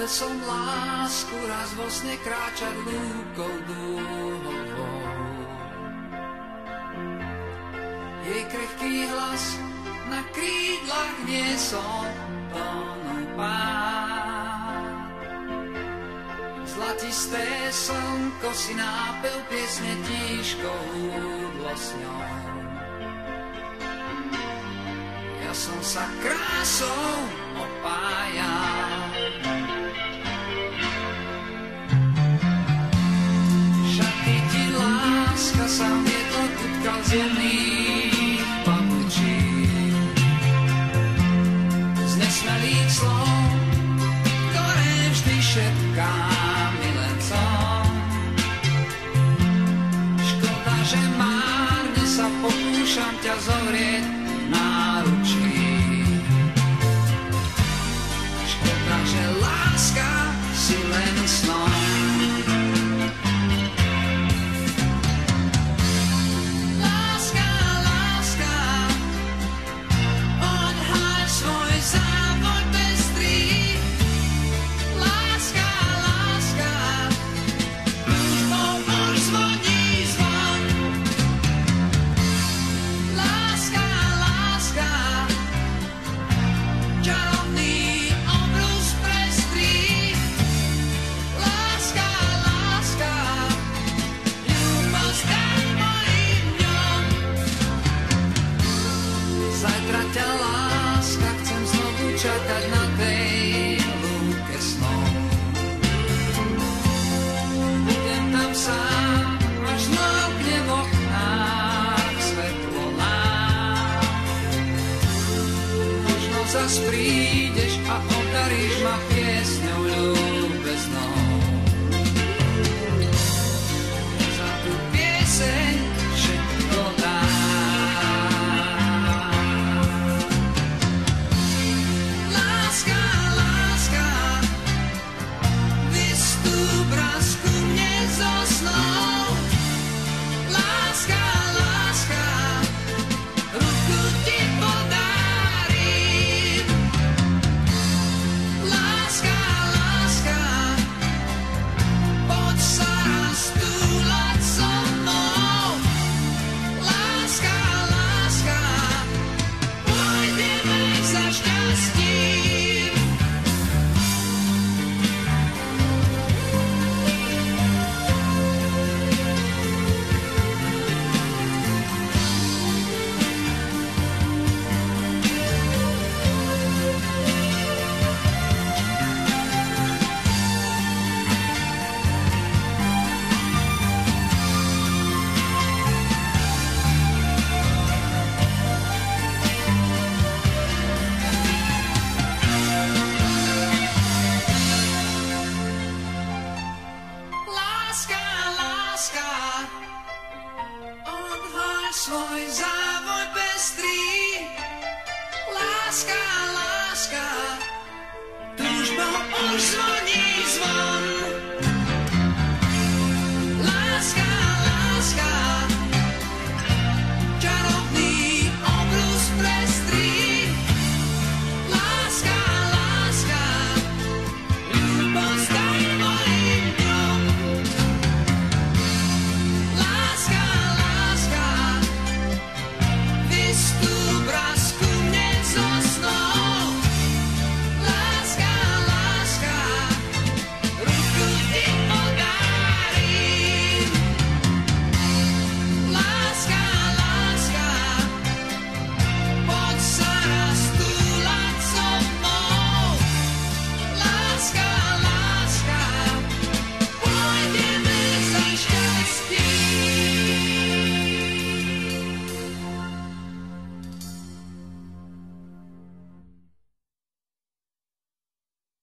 Videl som lásku raz vo sne kráčať lúkou dúhovou. Jej krehký hlas na krídlach niesol tónom pád. Zlatisté slnko si nápel piesne tížkou húdlo s ňou. Ja som sa krásou opájal. Šaty ti láska sa vietor tutkal z jemných papučí. Z nesmelých slov, ktoré vždy šepkám milencom. Škoda, že márne sa pokúšam ťa zovrieť náručí. Škoda, že láska si len snom. Láska, láska, odhaľ svoj závoj pestrý. Láska, láska, túžbou už zvoní zvon. Láska, láska, čarovný obrus prestrý. Láska, láska, ľúbosť daň mojim dňom. Zajtra ťa, láska, chcem znovu čakať na tej lúke snov. Budem tam sám, až zmlkne v oknách svetlo nám. Možno zas prídeš a obdaríš ma piesňou ľúbeznou. Za tú pieseň všetko dám. Láska, láska, vystúp raz ku mne zo snov. Láska, láska, ruku ti podárim. Láska, láska, poď sa raz túlať so mnou. Láska, láska, pôjdeme za šťastím. Láska, láska, odhaľ svoj závoj pestrý. Láska, láska, túžbou už